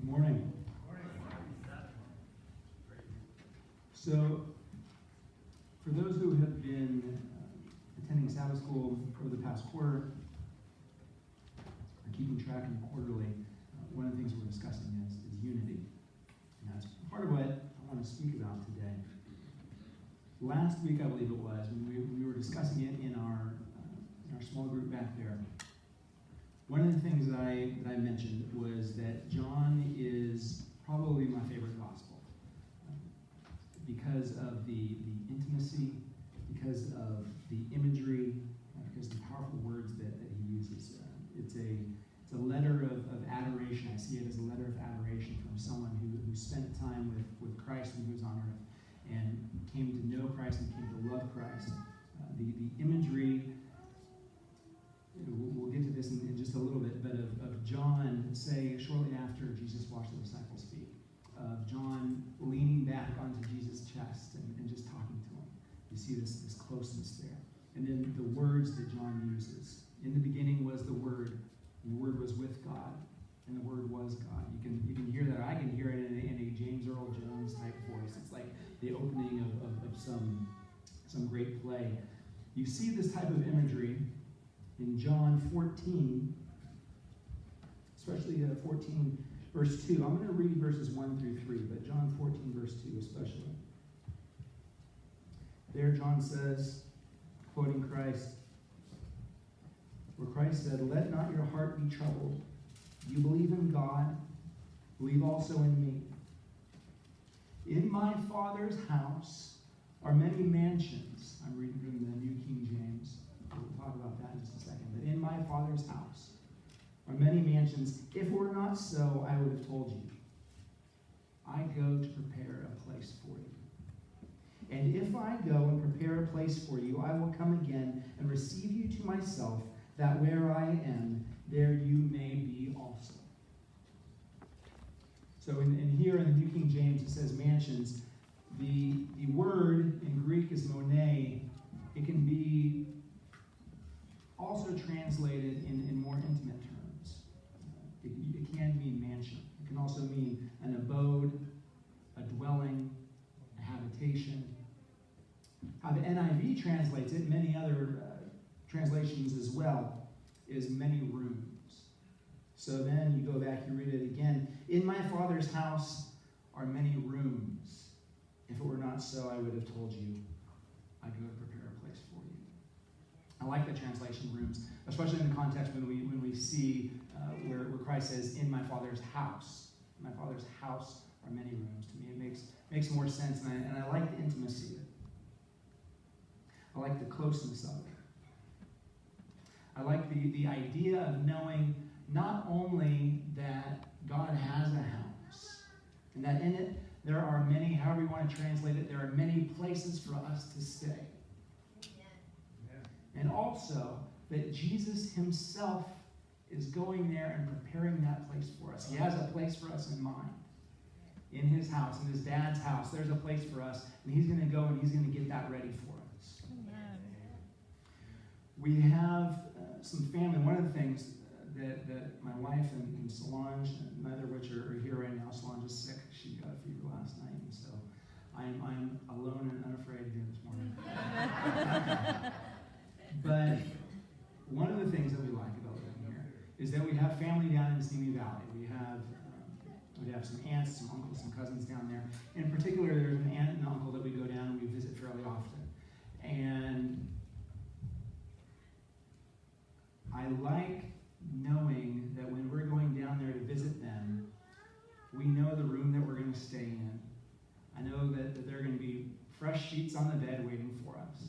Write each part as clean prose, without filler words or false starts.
Good morning. So, for those who have been attending Sabbath school over the past quarter, or keeping track in quarterly, one of the things we're discussing is unity. And that's part of what I want to speak about today. Last week, I believe it was, when we were discussing it in our small group back there, one of the things that I mentioned was that John is probably my favorite gospel because of the intimacy, because of the imagery, because of the powerful words that he uses. It's a letter of adoration. I see it as a letter of adoration from someone who spent time with Christ when he was on earth and came to know Christ and came to love Christ. The imagery, we'll get to this in just a little bit, but of John, say, shortly after Jesus washed the disciples' feet, of John leaning back onto Jesus' chest and just talking to him. You see this closeness there. And then the words that John uses. In the beginning was the Word, and the Word was with God, and the Word was God. You can hear that. I can hear it in a James Earl Jones type voice. It's like the opening of some great play. You see this type of imagery in John 14, especially 14, verse 2. I'm going to read verses 1 through 3, but John 14, verse 2 especially. There John says, quoting Christ, where Christ said, "Let not your heart be troubled. You believe in God, believe also in me. In my Father's house are many mansions." I'm reading from the New King James. We'll talk about that in just a second. But in my Father's house are many mansions. If it were not so, I would have told you. I go to prepare a place for you. And if I go and prepare a place for you, I will come again and receive you to myself, that where I am, there you may be also. So in here in the New King James, it says mansions. The word in Greek is monē. It can be also translated in more intimate terms. It can mean mansion. It can also mean an abode, a dwelling, a habitation. How the NIV translates it, many other translations as well, is many rooms. So then you go back, you read it again. In my Father's house are many rooms. If it were not so, I would have told you. I go to prepare a place for you. I like the translation rooms, especially in the context when we see where Christ says, "In my Father's house." In my Father's house are many rooms. To me, it makes more sense, and I like the intimacy of it. I like the closeness of it. I like the idea of knowing not only that God has a house, and that in it there are many, however you want to translate it, there are many places for us to stay. And also that Jesus himself is going there and preparing that place for us. He has a place for us in mind. In his house, in his dad's house, there's a place for us, and he's going to go and he's going to get that ready for us. Amen. We have some family. One of the things that my wife and Solange, neither of which are here right now. Solange is sick. She got a fever last night, and so I'm alone and unafraid here this morning. But one of the things that we like about living here is that we have family down in Simi Valley. We have some aunts, some uncles, some cousins down there. In particular, there's an aunt and uncle that we go down and we visit fairly often. And I like knowing that when we're going down there to visit them, we know the room that we're going to stay in. I know that there are going to be fresh sheets on the bed waiting for us.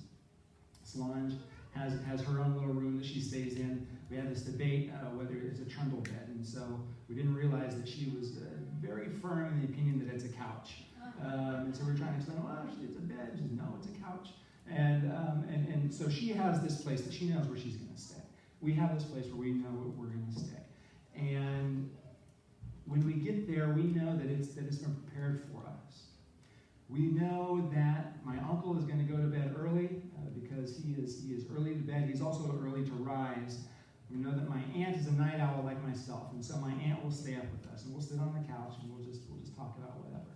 Solange has her own little room that she stays in. We had this debate whether it's a trundle bed, and so we didn't realize that she was very firm in the opinion that it's a couch. And so we're trying to explain, well, actually it's a bed. She says, no, it's a couch. And so she has this place that she knows where she's going to stay. We have this place where we know where we're going to stay. And when we get there, we know that it's been prepared for us. We know that my uncle is going to go to bed early because he is early to bed. He's also early to rise. We know that my aunt is a night owl like myself, and so my aunt will stay up with us, and we'll sit on the couch and we'll just talk about whatever.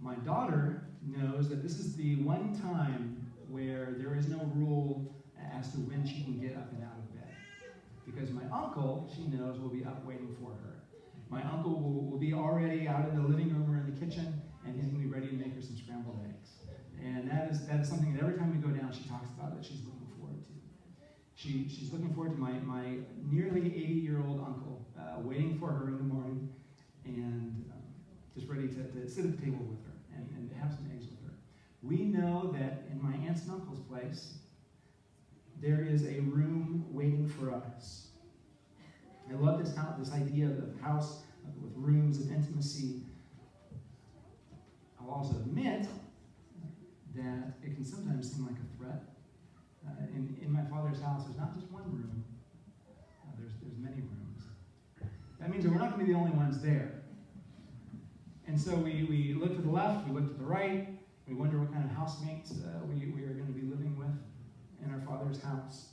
My daughter knows that this is the one time where there is no rule as to when she can get up and out of bed. Because my uncle, she knows, will be up waiting for her. My uncle will be already out in the living room or in the kitchen, and he's going to be ready to make her some scrambled eggs. And that is something that every time we go down, she talks about that she's looking forward to. She's looking forward to my nearly 80-year-old uncle waiting for her in the morning and just ready to sit at the table with her and have some eggs with her. We know that in my aunt's and uncle's place, there is a room waiting for us. I love this house, this idea of house with rooms of intimacy. I'll also admit that it can sometimes seem like a threat. In my Father's house, there's not just one room. There's many rooms. That means that we're not going to be the only ones there. And so we look to the left, we look to the right, we wonder what kind of housemates we are going to be living with in our Father's house.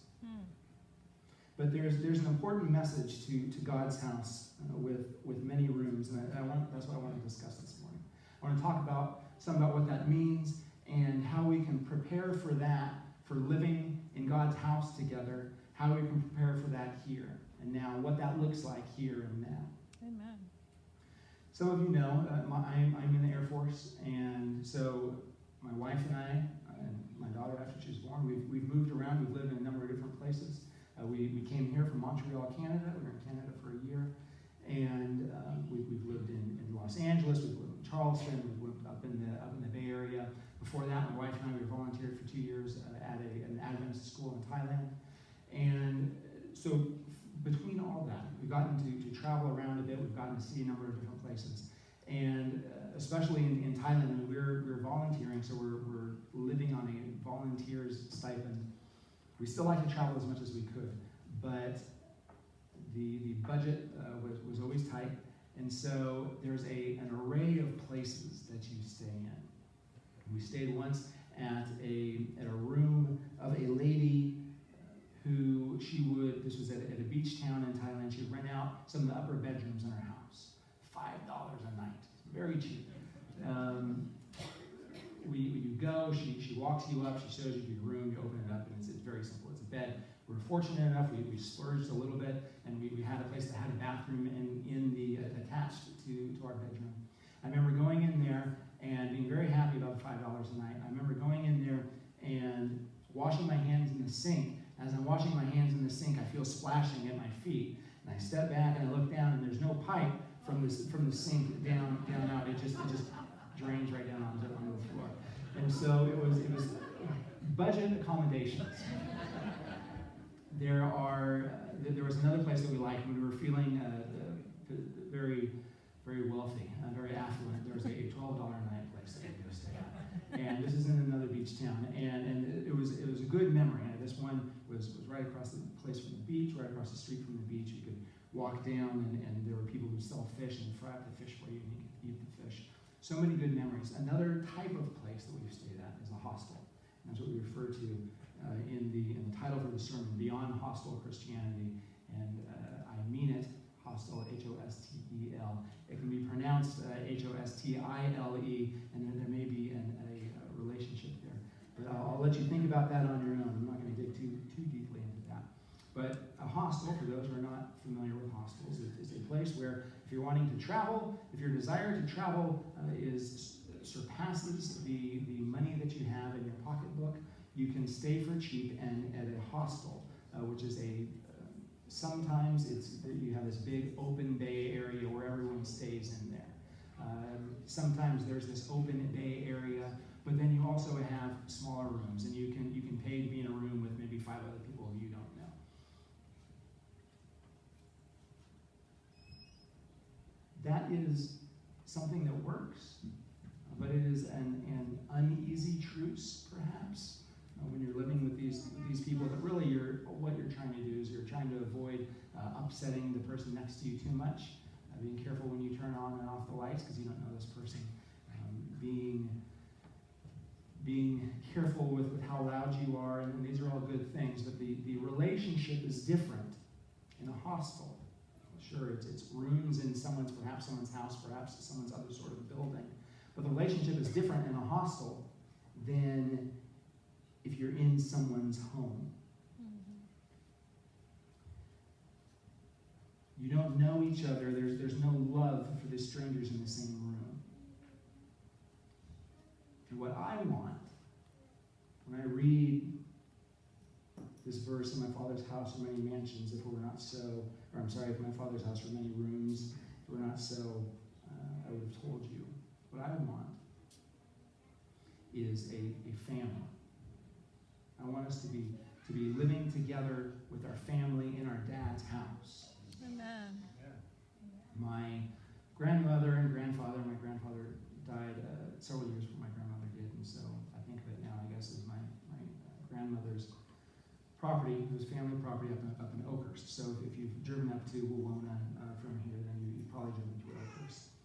But there's an important message to God's house with many rooms, and that's what I want to discuss this morning. I want to talk about what that means and how we can prepare for that, for living in God's house together, how we can prepare for that here and now, what that looks like here and now. Amen. Some of you know I'm in the Air Force, and so my wife and I, and my daughter after she was born, we've moved around. We've lived in a number of different places. We came here from Montreal, Canada. We were in Canada for a year, and we've lived in Los Angeles. We've lived in Charleston. We've lived up in the Bay Area. Before that, my wife and I volunteered for 2 years at an Adventist school in Thailand, and so between all that, we've gotten to travel around a bit. We've gotten to see a number of different places, and especially in Thailand, we're volunteering, so we're living on a volunteer's stipend. We still like to travel as much as we could, but the budget was always tight, and so there's an array of places that you stay in. We stayed once at a room of a lady who this was at a beach town in Thailand, she would rent out some of the upper bedrooms in her house. $5 a night, very cheap. You go, she walks you up, she shows you your room, you open it up, and it's very simple. It's a bed. We were fortunate enough, we splurged a little bit, and we had a place that had a bathroom attached to our bedroom. I remember going in there and being very happy about the $5 a night. I remember going in there and washing my hands in the sink. As I'm washing my hands in the sink, I feel splashing at my feet. And I step back and I look down, and there's no pipe from the sink down out. It just drains right down onto the floor. And so it was budget accommodations. There was another place that we liked when we were feeling very, very wealthy, very affluent. There was a $12 a night place that we could stay at. And this is in another beach town. And it was a good memory. And this one was right across the place from the beach, right across the street from the beach. You could walk down, and there were people who sell fish and fry up the fish for you, and you could eat the fish. So many good memories. Another type of place that we've stayed at is a hostel. And that's what we refer to in the title for the sermon, Beyond Hostel Christianity. And I mean it, hostel, H-O-S-T-E-L. It can be pronounced H-O-S-T-I-L-E, and there may be a relationship there. But I'll let you think about that on your own. I'm not going to dig too deeply into that. But a hostel, for those who are not familiar with hostels, is a place where if you're wanting to travel, if your desire to travel surpasses the money that you have in your pocketbook, you can stay for cheap and at a hostel, which is sometimes you have this big open bay area where everyone stays in there. Sometimes there's this open bay area, but then you also have smaller rooms, and you can pay to be in a room with maybe 5 other people who you don't know. That is something that works, but it is an uneasy truce, perhaps, when you're living with these people. That really what you're trying to do is you're trying to avoid upsetting the person next to you too much. Being careful when you turn on and off the lights because you don't know this person. Being being careful with how loud you are, and these are all good things, but the relationship is different in a hostel. Sure, it's rooms in perhaps someone's house, perhaps someone's other sort of building, but the relationship is different in a hostel than if you're in someone's home. You don't know each other. There's no love for the strangers in the same room. And what I want, when I read this verse, in my Father's house are many mansions, if my Father's house were many rooms, if it were not so, I would have told you. What I want is a family. I want us to be living together with our family in our dad's house. Amen. My grandmother and grandfather, my grandfather died several years before my grandmother did, and so I think of it now, I guess, as my grandmother's property. It was family property up in Oakhurst. So if you've driven up to Wawona from here, then you've probably driven to Oakhurst.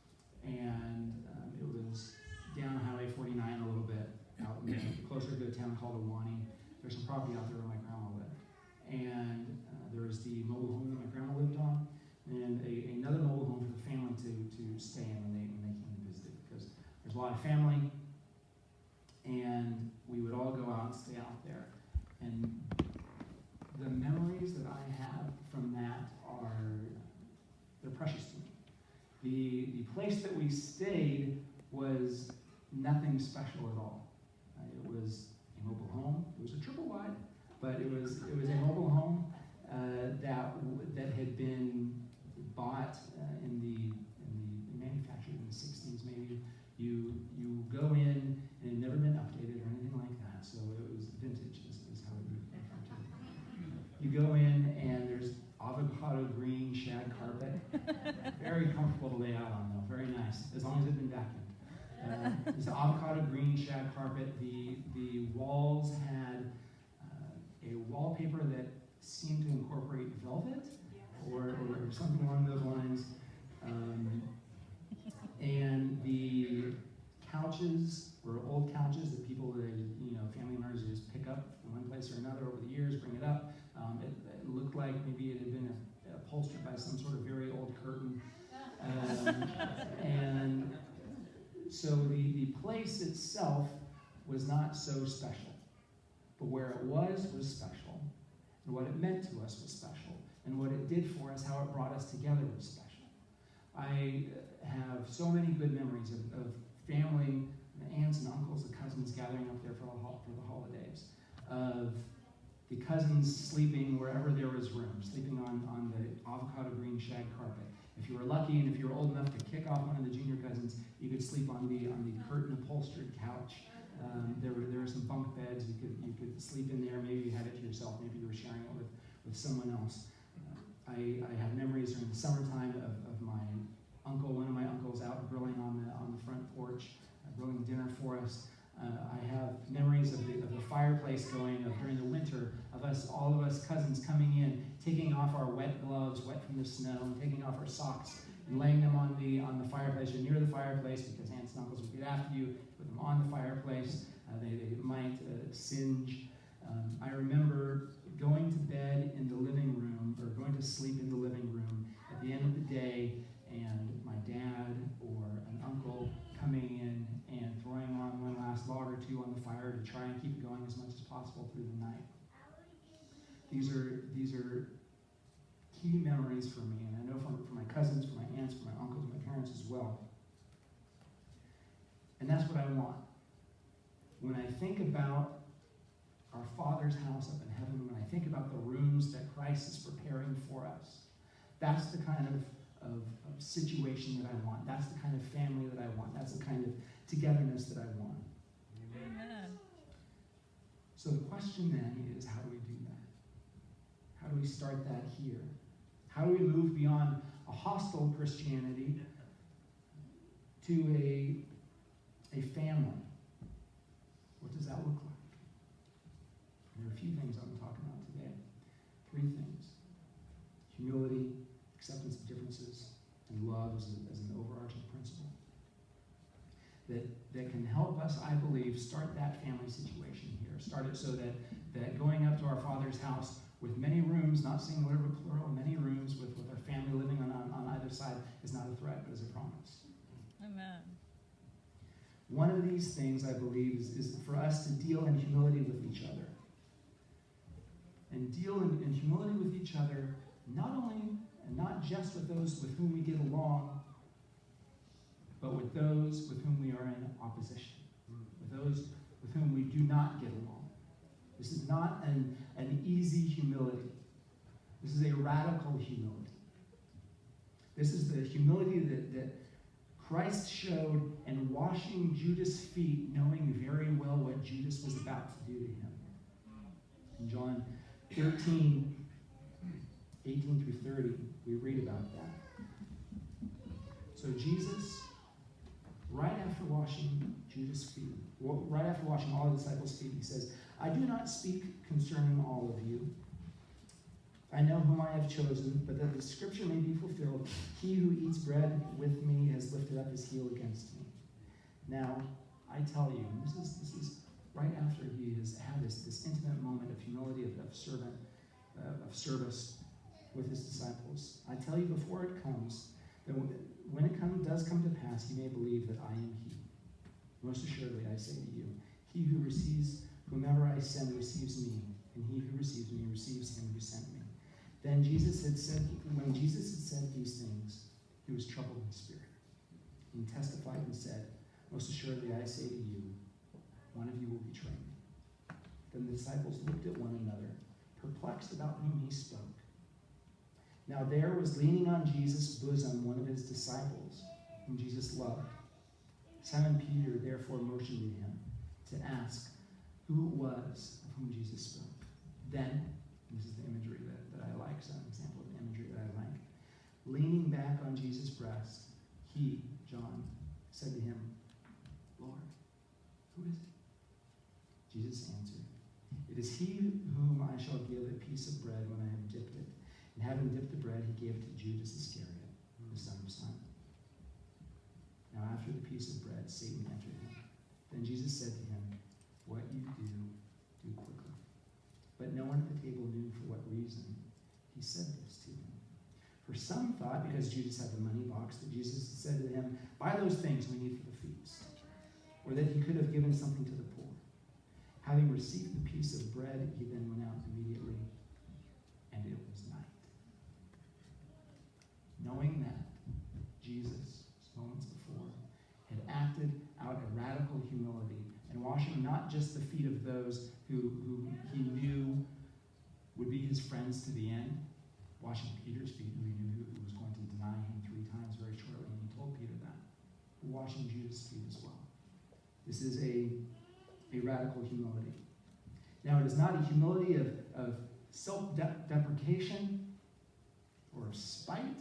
And it was down Highway 49 a little bit, out closer to a town called Awani. There's some property out there where my grandma lived. And there was the mobile home that my grandma lived on, and another mobile home for the family to stay in when they came to visit, because there's a lot of family, and we would all go out and stay out there. And the memories that I have from that they're precious to me. The place that we stayed was nothing special at all. It was a mobile home. It was a triple wide, but it was a mobile home that had been bought manufactured in the 60s maybe. You go in and it had never been updated or anything like that, so it was vintage is how it would be referred to. You go in and there's avocado green shag carpet, very comfortable to lay out on though, very nice, as long as it's been vacuumed. It's avocado green shag carpet. The walls had a wallpaper that seemed to incorporate velvet or something along those lines. And the couches were old couches that people, family members just pick up from one place or another over the years, bring it up. It looked like maybe it had been upholstered by some sort of very old curtain. And so the place itself was not so special, but where it was special, and what it meant to us was special, and what it did for us, how it brought us together was special. I have so many good memories of family, the aunts and uncles, the cousins gathering up there for the holidays, of the cousins sleeping wherever there was room, sleeping on the avocado green shag carpet. If you were lucky and if you were old enough to kick off one of the junior cousins, you could sleep on the curtain upholstered couch. There were some bunk beds. You could sleep in there. Maybe you had it to yourself. Maybe you were sharing it with someone else. I have memories during the summertime of my uncle, one of my uncles, out grilling on the front porch, grilling dinner for us. I have memories of the fireplace going during the winter, of all of us cousins coming in, taking off our wet gloves, wet from the snow, and taking off our socks and laying them on the fireplace or near the fireplace, because aunts and uncles would get after you, put them on the fireplace. They might singe. I remember going to bed in the living room, or going to sleep in the living room at the end of the day, and my dad or an uncle coming in and throwing on one last log or two on the fire to try and keep it going as much as possible through the night. These are key memories for me, and I know for my cousins, for my aunts, for my uncles, my parents as well. And that's what I want. When I think about our Father's house up in heaven, when I think about the rooms that Christ is preparing for us, that's the kind of situation that I want. That's the kind of family that I want. That's the kind of togetherness that I want. Amen. So the question then is, how do we do that? How do we start that here? How do we move beyond a hostile Christianity to a family? What does that look like? There are a few things I'm going to talk about today. 3 things. Humility, acceptance of differences, and love as an overarching principle. that can help us, I believe, start that family situation here. Start it so that going up to our Father's house with many rooms, not singular but plural, many rooms with our family living on either side is not a threat, but is a promise. Amen. One of these things, I believe, is for us to deal in humility with each other. And deal in humility with each other, not only and not just with those with whom we get along, but with those with whom we are in opposition, with those with whom we do not get along. This is not an easy humility. This is a radical humility. This is the humility that Christ showed in washing Judas' feet, knowing very well what Judas was about to do to him. In John 13, 18 through 30, we read about that. So Jesus, right after washing Judas' feet, right after washing all the disciples' feet, he says, I do not speak concerning all of you. I know whom I have chosen, but that the scripture may be fulfilled. He who eats bread with me has lifted up his heel against me. Now, I tell you, this is right after he has had this intimate moment of humility, of service with his disciples. I tell you before it comes, that when it does come to pass, you may believe that I am he. Most assuredly, I say to you, he who receives whomever I send receives me, and he who receives me receives him who sent me. Then when Jesus had said these things, he was troubled in spirit. He testified and said, most assuredly, I say to you, one of you will betray me. Then the disciples looked at one another, perplexed about whom he spoke. Now there was leaning on Jesus' bosom one of his disciples, whom Jesus loved. Simon Peter therefore motioned to him to ask who it was of whom Jesus spoke. Then, and this is the imagery that I like, so an example of the imagery that I like, leaning back on Jesus' breast, he, John, said to him, Lord, who is it? Jesus answered, it is he whom I shall give a piece of bread when I have dipped it. And having dipped the bread, he gave it to Judas Iscariot, the son of Simon. Now after the piece of bread, Satan entered him. Then Jesus said to him, what you do quickly. But no one at the table knew for what reason he said this to him. For some thought, because Judas had the money box, that Jesus had said to him, buy those things we need for the feast. Or that he could have given something to the poor. Having received the piece of bread, he then went out immediately, and it was night. Knowing that Jesus, moments before, had acted out a radical humility and washing not just the feet of those who he knew would be his friends to the end, washing Peter's feet, who he knew who was going to deny him 3 times very shortly, and he told Peter that, washing Judas' feet as well. This is a radical humility. Now, it is not a humility of self-deprecation or of spite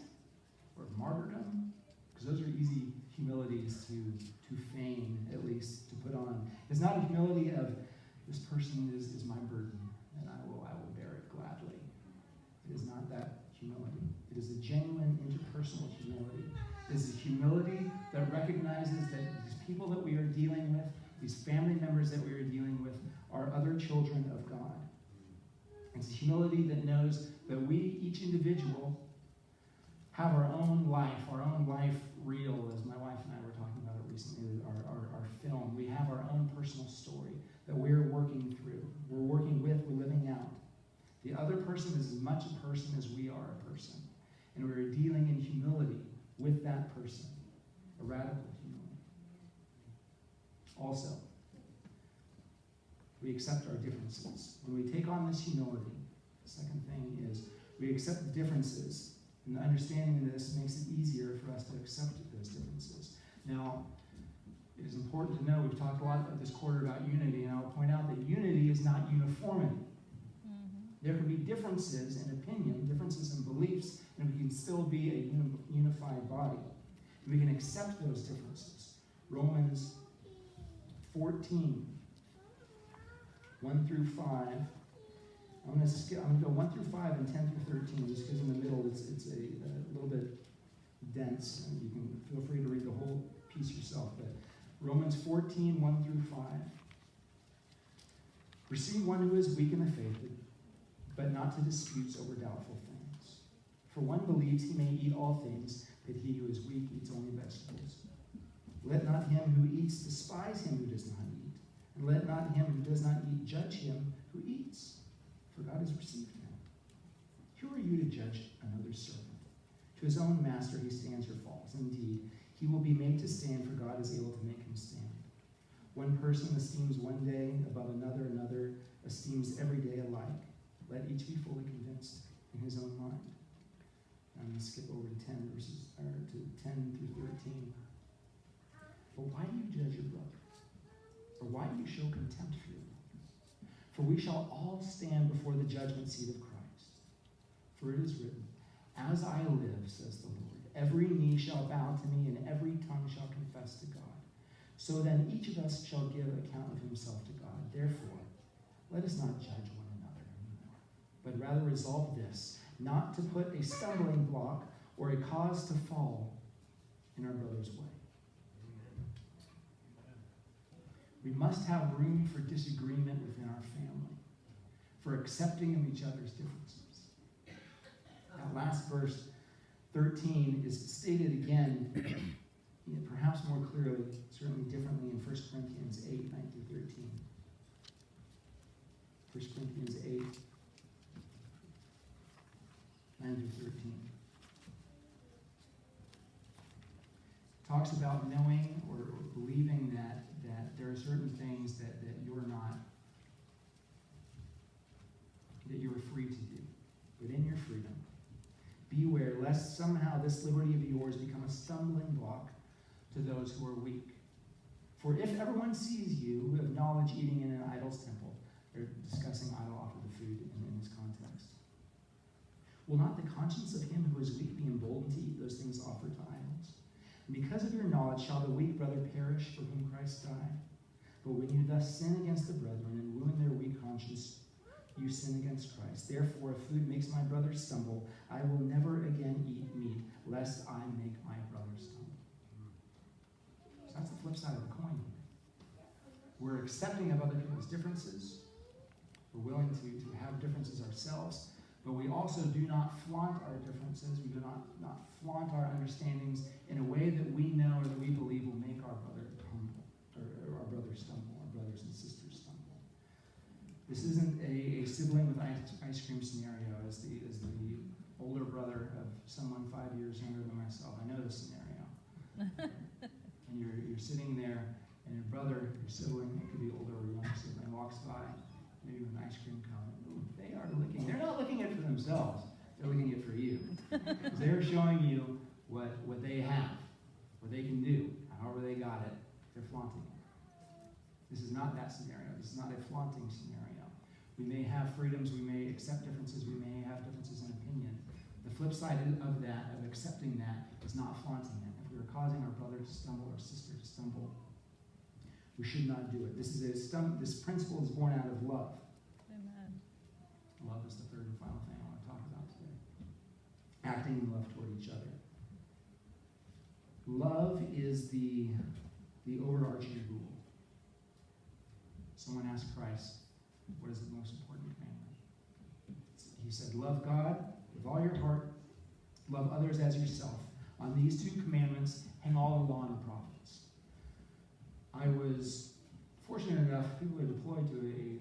or of martyrdom, because those are easy humilities to feign, at least to put on. It's not a humility of this person is my burden, and I will bear it gladly. It is not that humility. It is a genuine interpersonal humility. It is a humility that recognizes that these people that we are dealing with, these family members that we are dealing with, are other children of God. It's a humility that knows that we, each individual, have our own life reel, as my wife and I were talking about it recently, our film. We have our own personal story that we're working through. We're working with, we're living out. The other person is as much a person as we are a person. And we're dealing in humility with that person, a radical humility. Also, we accept our differences. When we take on this humility, the second thing is we accept the differences. And the understanding of this makes it easier for us to accept those differences. Now, it is important to know, we've talked a lot about this quarter about unity, and I'll point out that unity is not uniformity. There can be differences in opinion, differences in beliefs, and we can still be a unified body. And we can accept those differences. Romans 14, 1 through 5. I'm going to go 1 through 5 and 10 through 13, just because in the middle it's a little bit dense, and you can feel free to read the whole piece yourself. But Romans 14, 1 through 5. Receive one who is weak in the faith, but not to disputes over doubtful things. For one believes he may eat all things, but he who is weak eats only vegetables. Let not him who eats despise him who does not eat, and let not him who does not eat judge him who eats, for God has received him. Who are you to judge another's servant? To his own master he stands or falls. Indeed, he will be made to stand, for God is able to make him stand. One person esteems one day above another, another esteems every day alike. Let each be fully convinced in his own mind. I'm going to skip over to 10 through 13. But why do you judge your brother? Or why do you show contempt for your brother? For we shall all stand before the judgment seat of Christ. For it is written, as I live, says the Lord, every knee shall bow to me, and every tongue shall confess to God. So then each of us shall give account of himself to God. Therefore, let us not judge one another anymore, but rather resolve this, not to put a stumbling block or a cause to fall in our brother's way. We must have room for disagreement within our family, for accepting of each other's differences. That last verse, 13, is stated again, perhaps more clearly, certainly differently, in 1 Corinthians 8, 9 through 13. 1 Corinthians 8, 9 through 13. Talks about knowing or believing that there are certain things that you're not, that you are free to do. Within your freedom, beware lest somehow this liberty of yours become a stumbling block to those who are weak. For if everyone sees you who have knowledge eating in an idol's temple, they're discussing idol offered the food in this context. Will not the conscience of him who is weak be emboldened to eat those things offered to idols? And because of your knowledge shall the weak brother perish for whom Christ died. But when you thus sin against the brethren and ruin their weak conscience, you sin against Christ. Therefore, if food makes my brother stumble, I will never again eat meat, lest I make my brother stumble. So that's the flip side of the coin here. We're accepting of other people's differences. We're willing to have differences ourselves, but we also do not flaunt our differences. We do not flaunt our understandings in a way that we know or that we believe will make our brother humble, or our brother stumble, our brothers and sisters stumble. This isn't a sibling with ice cream scenario as the older brother of someone 5 years younger than myself. I know this scenario. And you're sitting there, and your brother, your sibling, it could be older or younger sibling, walks by, maybe with an ice cream cone. Ooh, they are looking. They're not looking at it for themselves. They're looking at it for you. Because they're showing you what they have, what they can do, however they got it. They're flaunting it. This is not that scenario. This is not a flaunting scenario. We may have freedoms, we may accept differences, we may have differences in opinion. The flip side of that, of accepting that, is not flaunting it. If we are causing our brother to stumble or sister to stumble, we should not do it. This principle is born out of love. Amen. Love is the third and final thing I want to talk about today. Acting in love toward each other. Love is the overarching rule. Someone asked Christ, what is the most important commandment? He said, love God with all your heart, love others as yourself. On these two commandments hang all the law and the prophets. I was fortunate enough, people are deployed to a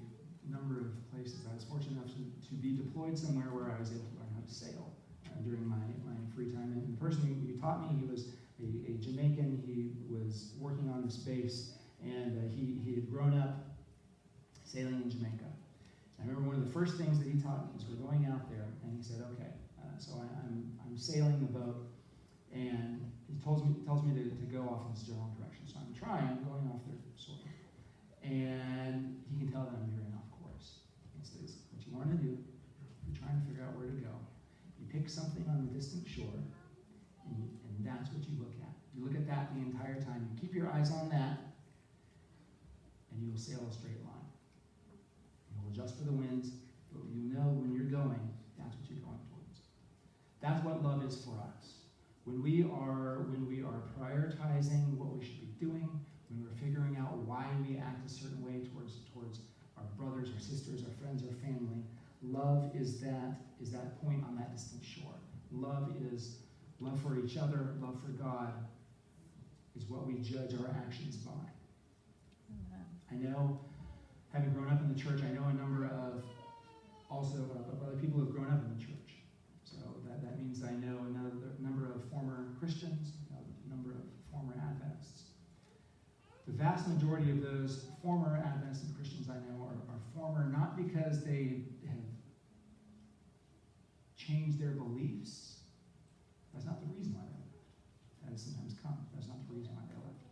number of places. I was fortunate enough to be deployed somewhere where I was able to learn how to sail during my free time. And the person who taught me, he was a Jamaican. He was working on this base, and he had grown up sailing in Jamaica. I remember one of the first things that he taught me was we're going out there, and he said, okay, so I'm sailing the boat, and he tells me to go off in this general direction. So I'm going off there sort of. And he can tell that I'm veering off course. He says, what you want to do, you're trying to figure out where to go. You pick something on the distant shore, and that's what you look at. You look at that the entire time. You keep your eyes on that, and you will sail a straight line. You'll adjust for the winds, but you know when you're going, that's what you're going towards. That's what love is for us. When we are prioritizing what we should be doing, when we're is that point on that distant shore. Love is love for each other, love for God is what we judge our actions by. Amen. I know, having grown up in the church, I know a number of other people who have grown up in the church. So that means I know another number of former Christians, a number of former Adventists. The vast majority of those former Adventists and Christians I know are former not because they have changed their beliefs. That's not the reason why they left. That has sometimes come. That's not the reason why they left.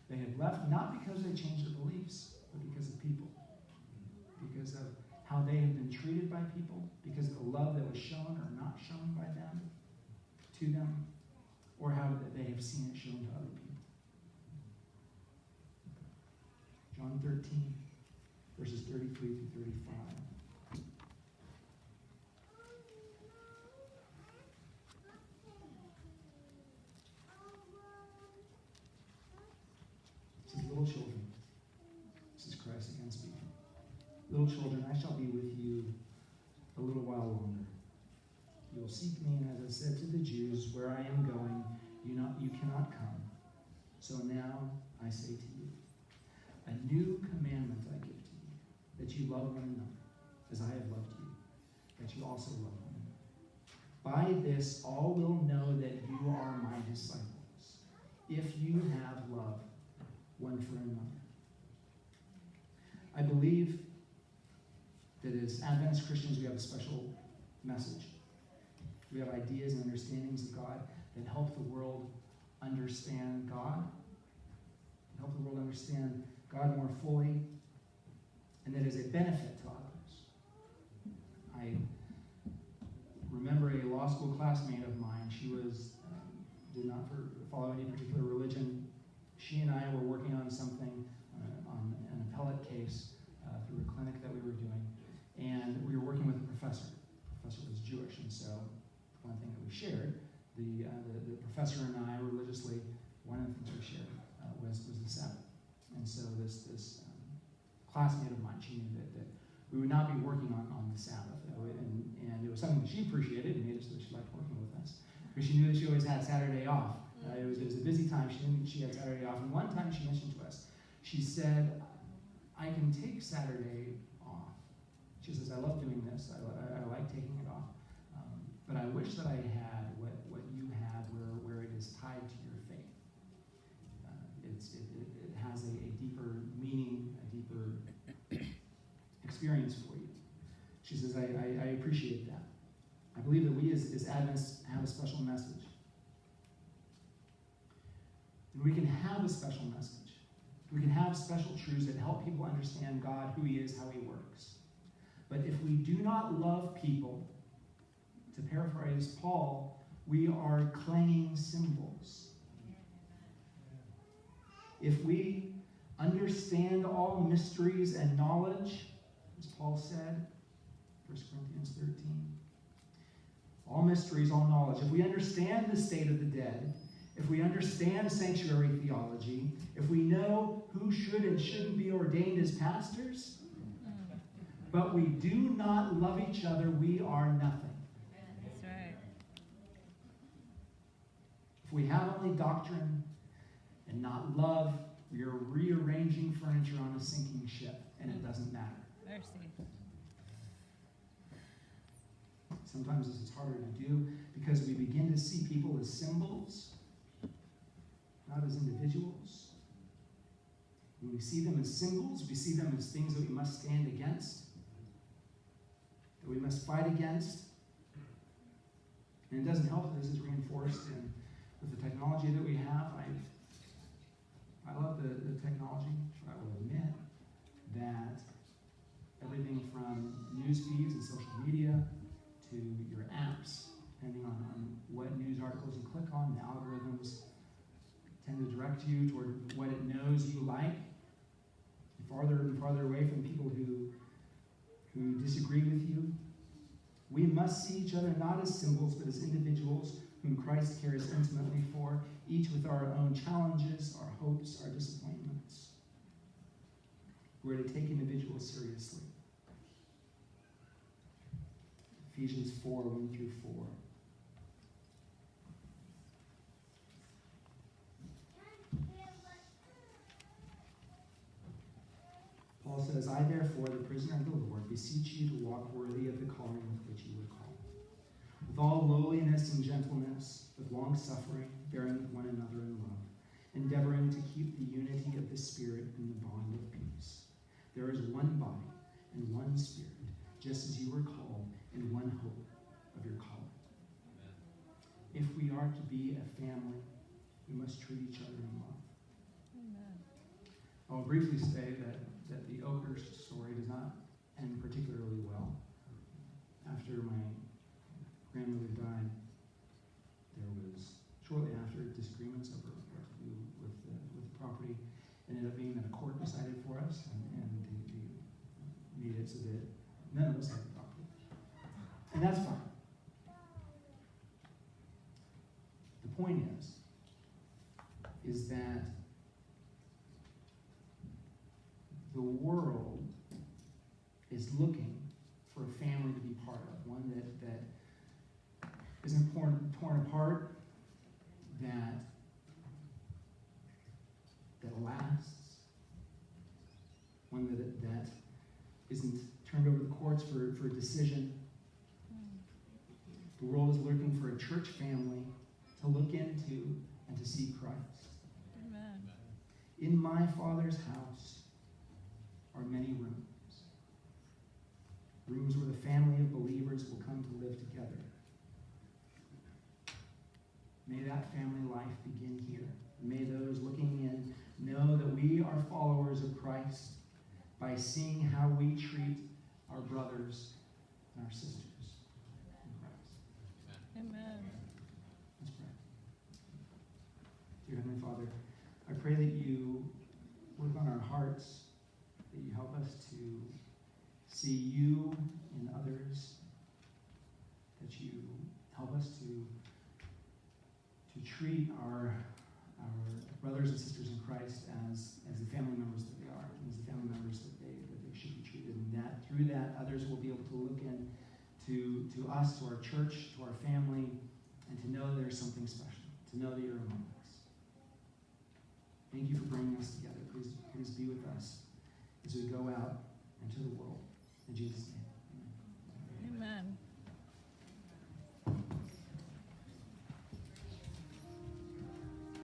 They have left not because they changed their beliefs, but because of people. Because of how they have been treated by people, because of the love that was shown or not shown by them, to them, or how they have seen it shown to other people. John 13, verses 33 through 35. It says, little children, this is Christ again speaking. Little children, I shall be with you a little while longer. You will seek me, and as I said to the Jews, where I am going, you cannot come. So now I say to you, a new commandment I give to you, that you love one another, as I have loved you, that you also love one another. By this all will know that you are my disciples, if you have love one for another. I believe that as Adventist Christians we have a special message. We have ideas and understandings of God that help the world understand God, help the world understand God more fully, and that is a benefit to others. I remember a law school classmate of mine. She did not follow any particular religion. She and I were working on something, on an appellate case through a clinic that we were doing, and we were working with a professor. The professor was Jewish, and so one thing that we shared, the professor and I religiously, one of the things we shared was the Sabbath. And so this classmate of mine, she knew that we would not be working on the Sabbath. And it was something that she appreciated and made it so that she liked working with us. Because she knew that she always had Saturday off. It was a busy time. She knew she had Saturday off. And one time she mentioned to us, she said, I can take Saturday off. She says, I love doing this. I like taking it off. But I wish that I had what you have where it is tied to your faith. It has a deeper meaning, a deeper experience for you. She says, I appreciate that. I believe that we as Adventists have a special message. And we can have a special message. We can have special truths that help people understand God, who He is, how He works. But if we do not love people, to paraphrase Paul, we are clanging cymbals. If we understand all mysteries and knowledge, as Paul said, 1 Corinthians 13, all mysteries, all knowledge, if we understand the state of the dead, if we understand sanctuary theology, if we know who should and shouldn't be ordained as pastors, but we do not love each other, we are nothing. That's right. If we have only doctrine and not love, we are rearranging furniture on a sinking ship, and it doesn't matter. Mercy. Sometimes this is harder to do because we begin to see people as symbols, not as individuals. When we see them as symbols, we see them as things that we must stand against, that we must fight against. And it doesn't help that this is reinforced with the technology that we have. I love the technology. I will admit that everything from news feeds and social media to your apps, depending on what news articles you click on, the algorithms tend to direct you toward what it knows you like, farther and farther away from people who disagree with you. We must see each other not as symbols, but as individuals whom Christ cares intimately for, each with our own challenges, our hopes, our disappointments. We're to take individuals seriously. Ephesians 4, 1 through 4. Paul says, I therefore, the prisoner of the Lord, beseech you to walk worthy of the calling with which you were called, with all lowliness and gentleness, with long suffering, bearing with one another in love, endeavoring to keep the unity of the Spirit in the bond of peace. There is one body and one Spirit, just as you were called in one hope of your calling. If we are to be a family, we must treat each other in love. Amen. I'll briefly say that the Oakhurst story does not end particularly well. After my grandmother died, there was shortly after disagreements over what to do with the property. It ended up being that a court decided for us and they made it so that none of us had the property. And that's fine. The point is that the world is looking for a family to be part of, one that isn't torn apart, that lasts, one that isn't turned over the courts for decision. The world is looking for a church family to look into and to see Christ. Amen. In my Father's house are many rooms. Rooms where the family of believers will come to live together. May that family life begin here. May those looking in know that we are followers of Christ by seeing how we treat our brothers and our sisters in Christ. Amen. Let's pray. Dear Heavenly Father, I pray that you work on our hearts, that you help us to see you in others, that you help us to treat our brothers and sisters in Christ as the family members that they are, as the family members that they should be treated, and that through that others will be able to look in to us, to our church, to our family, and to know there's something special, to know that you're among us. Thank you for bringing us together. Please be with us as we go out into the world. In Jesus' name, amen. Amen.